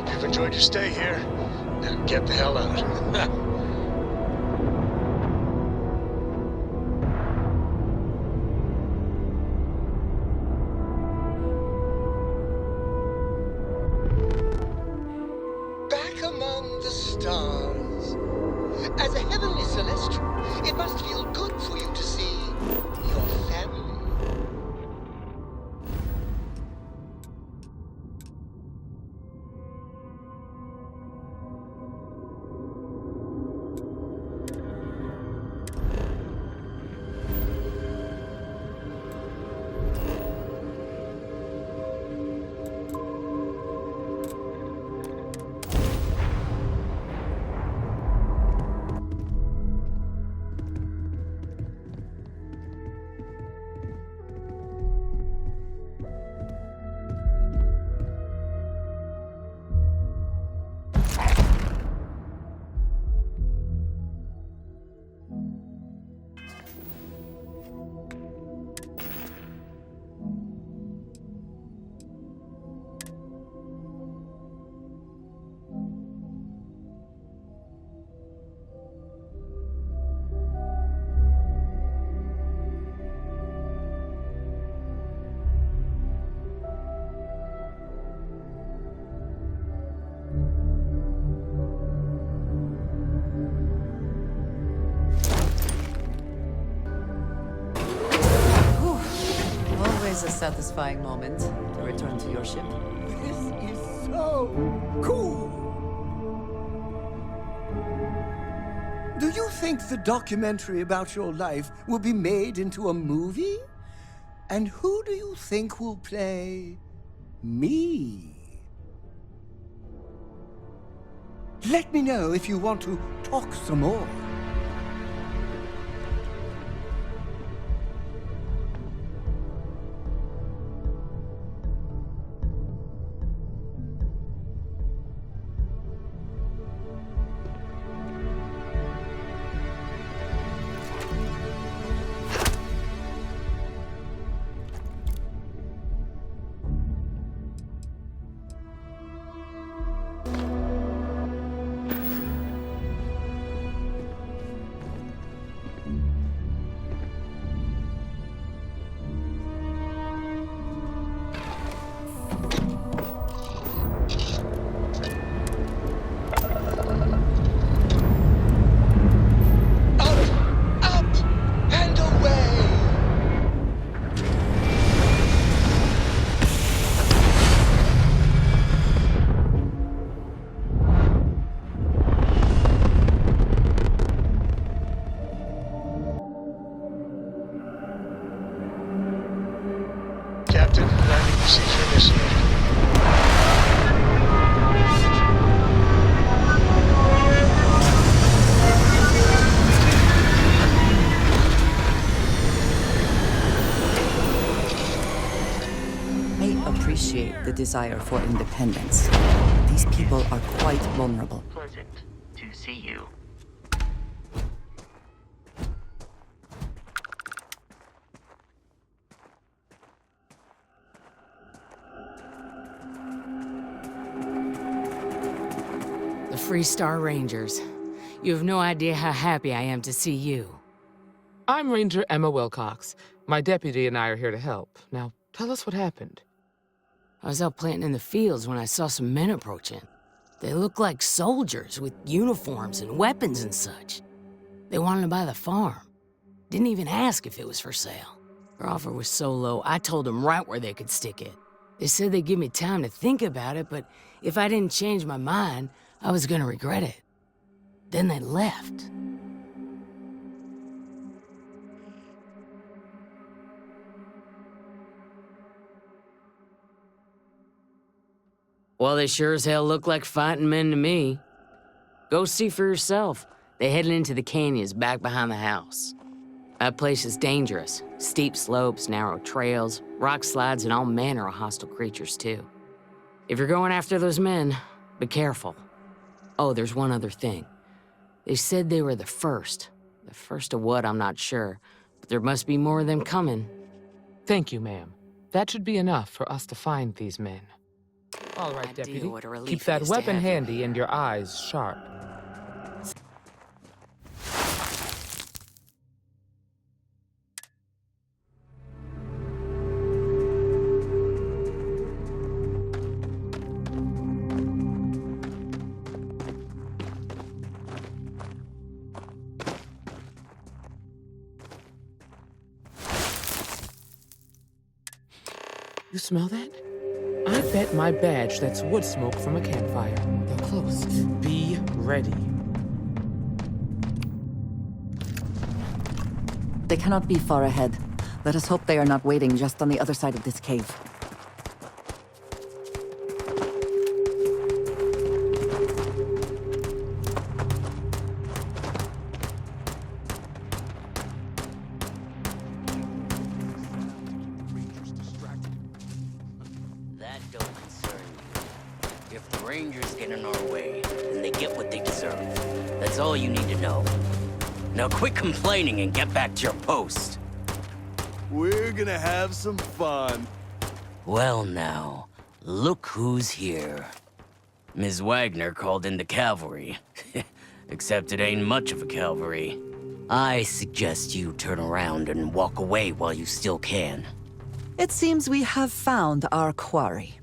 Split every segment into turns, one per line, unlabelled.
Hope you've enjoyed your stay here. Now get the hell out.
Back among the stars. As a heavenly celestial, it must feel good for you to see your family.
Always a satisfying moment to return to your ship.
This is so cool! Do you think the documentary about your life will be made into a movie? And who do you think will play me? Let me know if you want to talk some more.
Captain, landing procedure initiated.
I appreciate the desire for independence. These people are quite vulnerable.
Pleasant to see you.
The Freestar Rangers. You have no idea how happy I am to see you.
I'm Ranger Emma Wilcox. My deputy and I are here to help. Now, tell us what happened.
I was out planting in the fields when I saw some men approaching. They looked like soldiers with uniforms and weapons and such. They wanted to buy the farm. Didn't even ask if it was for sale. Their offer was so low, I told them right where they could stick it. They said they'd give me time to think about it, but if I didn't change my mind, I was gonna regret it. Then they left. Well, they sure as hell look like fighting men to me. Go see for yourself. They headed into the canyons back behind the house. That place is dangerous. Steep slopes, narrow trails, rock slides, and all manner of hostile creatures, too. If you're going after those men, be careful. Oh, there's one other thing. They said they were the first. The first of what, I'm not sure. But there must be more of them coming.
Thank you, ma'am. That should be enough for us to find these men. All right,
idea
Deputy.
what a relief
Keep
it
that
is to
weapon
have you.
handy and your eyes sharp. You smell that? I bet my badge that's wood smoke from a campfire. They're close. Be ready.
They cannot be far ahead. Let us hope they are not waiting just on the other side of this cave.
That don't concern you. If the Rangers get in our way, then they get what they deserve. That's all you need to know. Now quit complaining and get back to your post.
We're gonna have some fun.
Well now, look who's here. Ms. Wagner called in the cavalry. Except it ain't much of a cavalry. I suggest you turn around and walk away while you still can.
It seems we have found our quarry.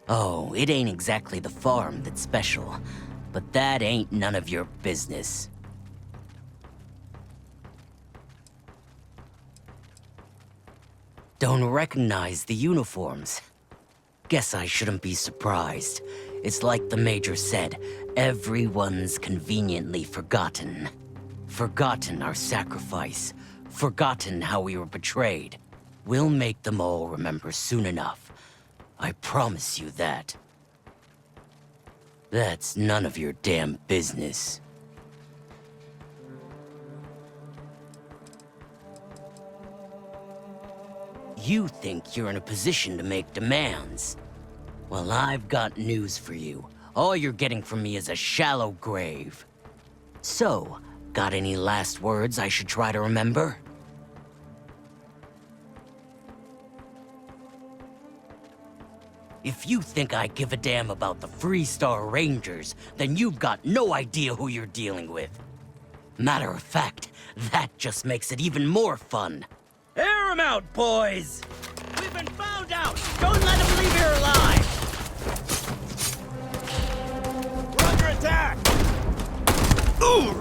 Oh, it ain't exactly the farm that's special, but that ain't none of your business. Don't recognize the uniforms. Guess I shouldn't be surprised. It's like the Major said, everyone's conveniently forgotten. Forgotten our sacrifice. Forgotten how we were betrayed. We'll make them all remember soon enough. I promise you that. That's none of your damn business. You think you're in a position to make demands. Well, I've got news for you. All you're getting from me is a shallow grave. So, got any last words I should try to remember? If you think I give a damn about the Freestar Rangers, then you've got no idea who you're dealing with. Matter of fact, that just makes it even more fun. Air 'em out, boys! We've been found out! Don't let them leave here alive!
We're under attack! Ooh!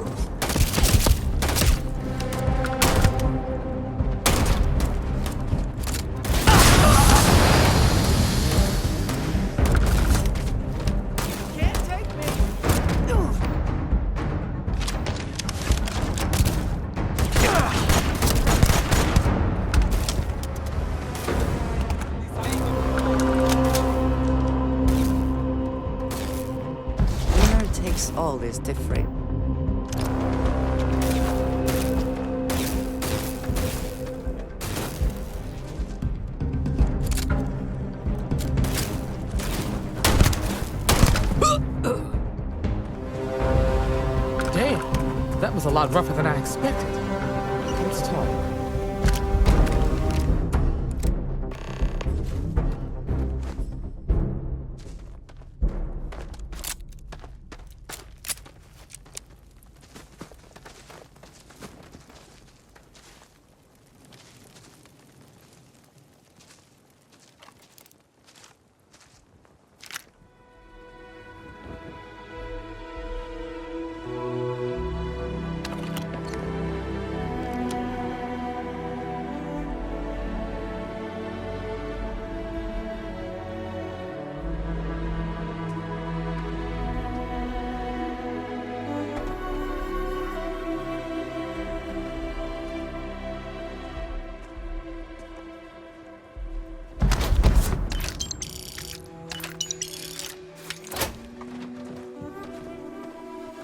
All is different.
Damn, that was a lot rougher than I expected. Let's talk.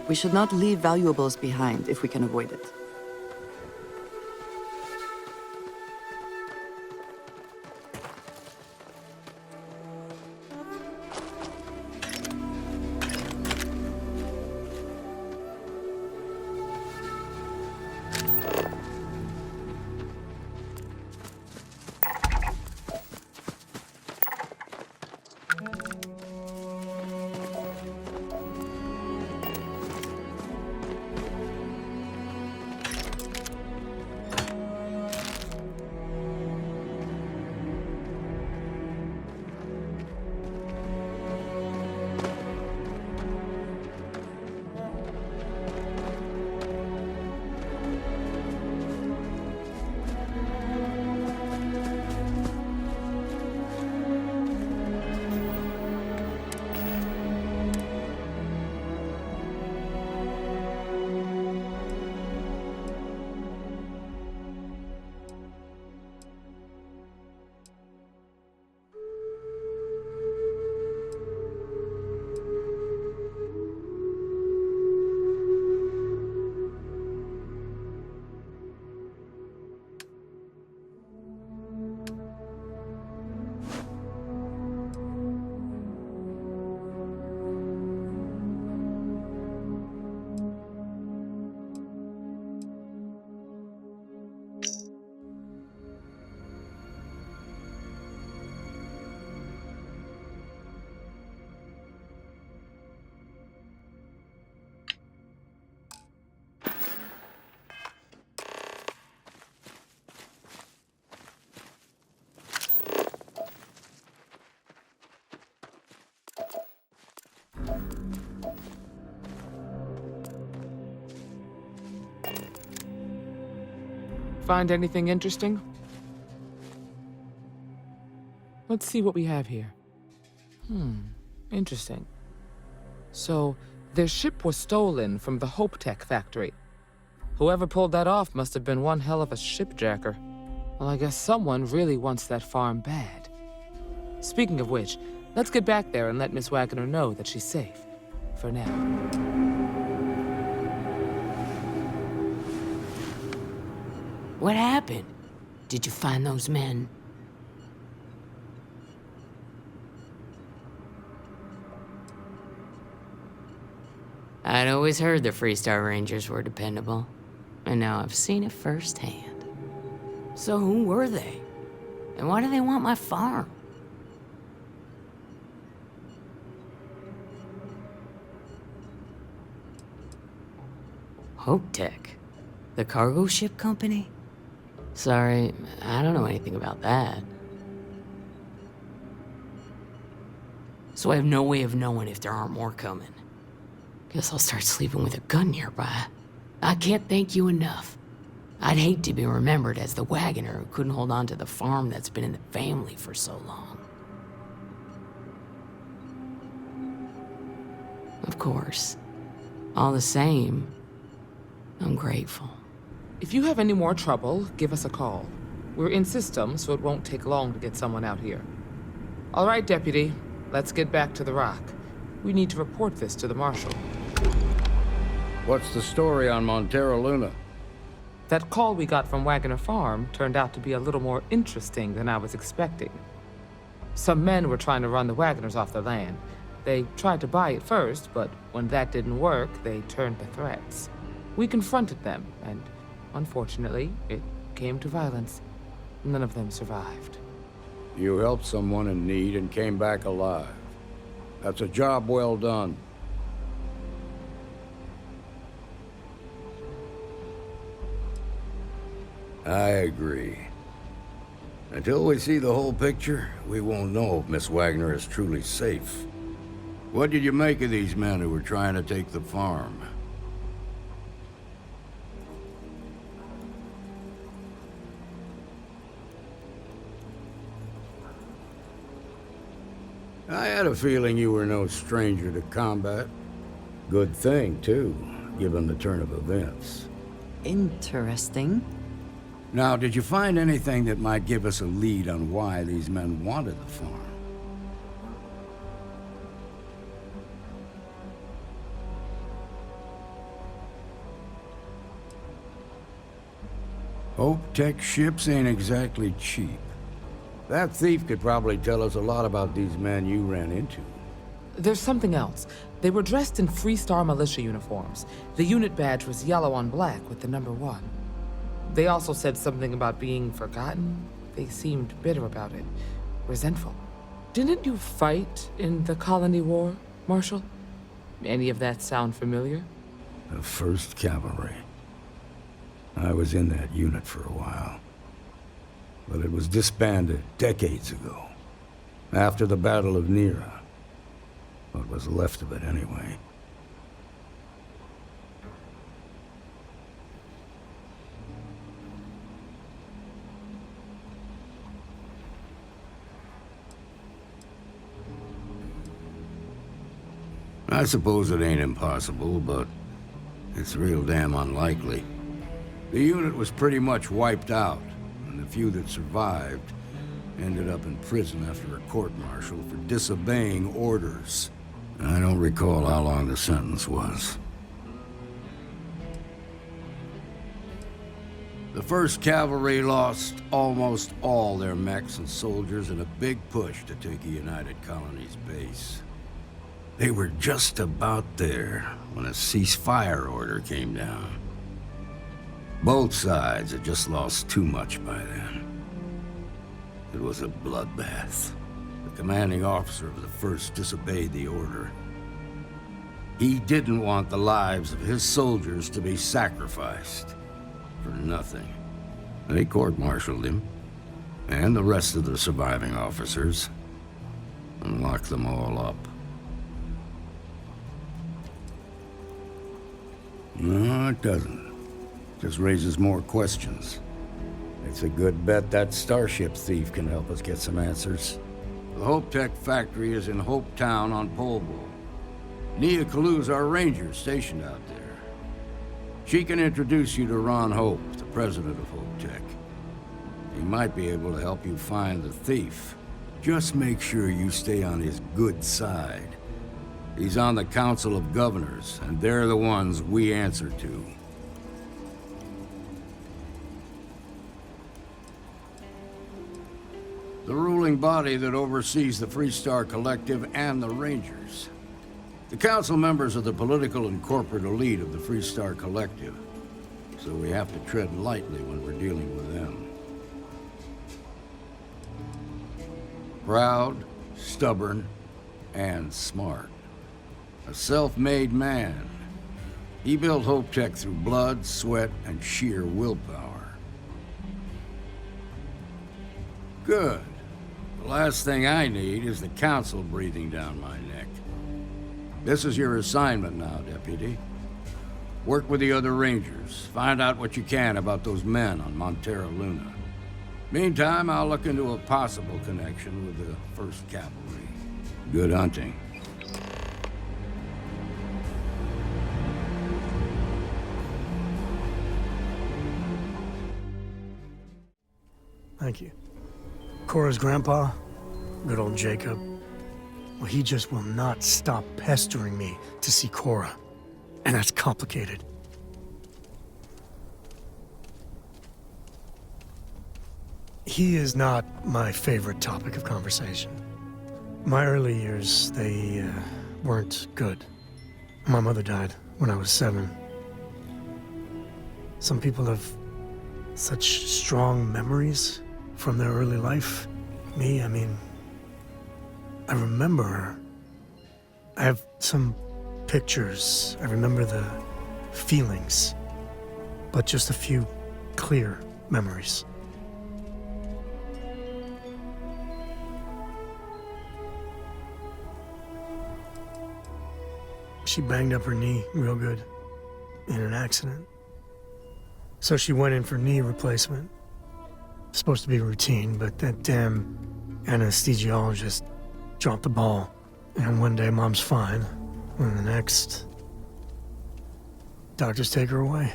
We should not leave valuables behind if we can avoid it.
Find anything interesting? Let's see what we have here. Interesting. So, their ship was stolen from the Hope Tech factory. Whoever pulled that off must have been one hell of a shipjacker. Well, I guess someone really wants that farm bad. Speaking of which, let's get back there and let Miss Wagner know that she's safe. For now.
What happened? Did you find those men? I'd always heard the Freestar Rangers were dependable, and now I've seen it firsthand. So who were they? And why do they want my farm? Hope Tech? The cargo ship company? Sorry, I don't know anything about that. So I have no way of knowing if there aren't more coming. Guess I'll start sleeping with a gun nearby. I can't thank you enough. I'd hate to be remembered as the wagoner who couldn't hold on to the farm that's been in the family for so long. Of course. All the same, I'm grateful.
If you have any more trouble, give us a call. We're in system, so it won't take long to get someone out here. All right, Deputy. Let's get back to the Rock. We need to report this to the Marshal.
What's the story on Montero Luna?
That call we got from Wagner Farm turned out to be a little more interesting than I was expecting. Some men were trying to run the Wagners off their land. They tried to buy it first, but when that didn't work, they turned to threats. We confronted them, and unfortunately, it came to violence. None of them survived.
You helped someone in need and came back alive. That's a job well done. I agree. Until we see the whole picture, we won't know if Miss Wagner is truly safe. What did you make of these men who were trying to take the farm? I had a feeling you were no stranger to combat. Good thing, too, given the turn of events.
Interesting.
Now, did you find anything that might give us a lead on why these men wanted the farm? Hope Tech ships ain't exactly cheap. That thief could probably tell us a lot about these men you ran into.
There's something else. They were dressed in Freestar militia uniforms. The unit badge was yellow on black with the number 1. They also said something about being forgotten. They seemed bitter about it, resentful. Didn't you fight in the Colony War, Marshal? Any of that sound familiar?
The 1st Cavalry. I was in that unit for a while. But it was disbanded decades ago. After the Battle of Nera. What was left of it, anyway. I suppose it ain't impossible, but it's real damn unlikely. The unit was pretty much wiped out, and the few that survived ended up in prison after a court-martial for disobeying orders. I don't recall how long the sentence was. The 1st Cavalry lost almost all their mechs and soldiers in a big push to take a United Colonies base. They were just about there when a ceasefire order came down. Both sides had just lost too much by then. It was a bloodbath. The commanding officer of the 1st disobeyed the order. He didn't want the lives of his soldiers to be sacrificed for nothing. They court-martialed him, and the rest of the surviving officers, and locked them all up. No, it doesn't. Just raises more questions. It's a good bet that starship thief can help us get some answers. The Hope Tech factory is in Hope Town on Polvo. Nia Kalu's our ranger stationed out there. She can introduce you to Ron Hope, the president of Hope Tech. He might be able to help you find the thief. Just make sure you stay on his good side. He's on the Council of Governors, and they're the ones we answer to. The ruling body that oversees the Freestar Collective and the Rangers. The council members are the political and corporate elite of the Freestar Collective, so we have to tread lightly when we're dealing with them. Proud, stubborn, and smart. A self-made man. He built Hope Tech through blood, sweat, and sheer willpower. Good. The last thing I need is the council breathing down my neck. This is your assignment now, Deputy. Work with the other Rangers. Find out what you can about those men on Montera Luna. Meantime, I'll look into a possible connection with the 1st Cavalry. Good hunting.
Thank you. Cora's grandpa, good old Jacob, well, he just will not stop pestering me to see Cora. And that's complicated. He is not my favorite topic of conversation. My early years, they weren't good. My mother died when I was 7. Some people have such strong memories from their early life. Me, I mean, I remember her. I have some pictures. I remember the feelings, but just a few clear memories. She banged up her knee real good in an accident. So she went in for knee replacement. Supposed to be routine, but that damn anesthesiologist dropped the ball. And one day Mom's fine, and the next, doctors take her away.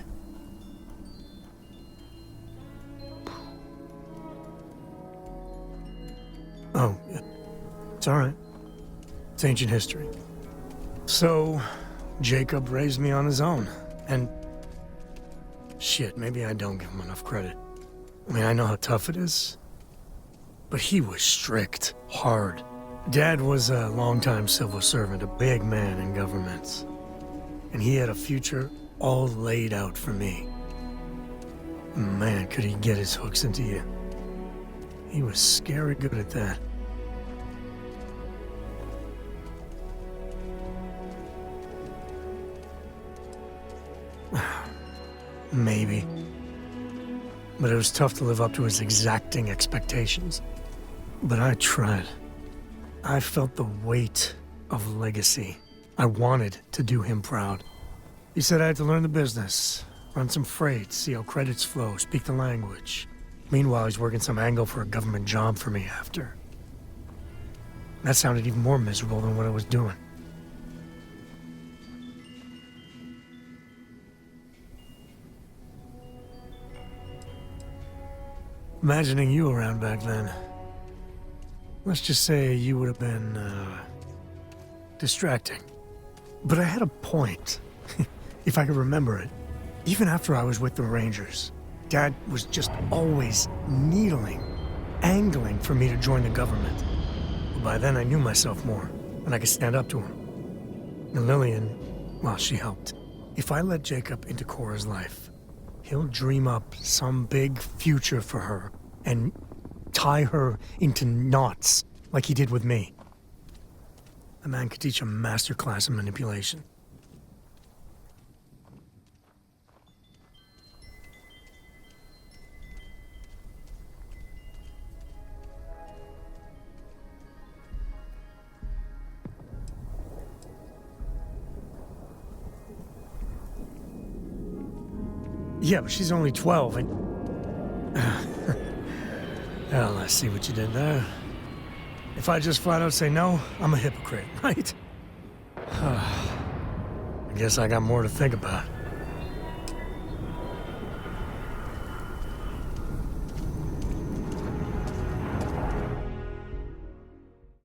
Oh, it's all right. It's ancient history. So, Jacob raised me on his own, and shit, maybe I don't give him enough credit. I mean, I know how tough it is, but he was strict, hard. Dad was a longtime civil servant, a big man in government, and he had a future all laid out for me. Man, could he get his hooks into you. He was scary good at that. Maybe. But it was tough to live up to his exacting expectations. But I tried. I felt the weight of legacy. I wanted to do him proud. He said I had to learn the business, run some freight, see how credits flow, speak the language. Meanwhile, he's working some angle for a government job for me after. That sounded even more miserable than what I was doing. Imagining you around back then. Let's just say you would have been, distracting. But I had a point, if I could remember it. Even after I was with the Rangers, Dad was just always needling, angling for me to join the government. But by then I knew myself more, and I could stand up to him. And Lillian, well, she helped. If I let Jacob into Cora's life, he'll dream up some big future for her and tie her into knots like he did with me. A man could teach a master class in manipulation. Yeah, but she's only 12 and... Well, I see what you did there. If I just flat out say no, I'm a hypocrite, right? I guess I got more to think about.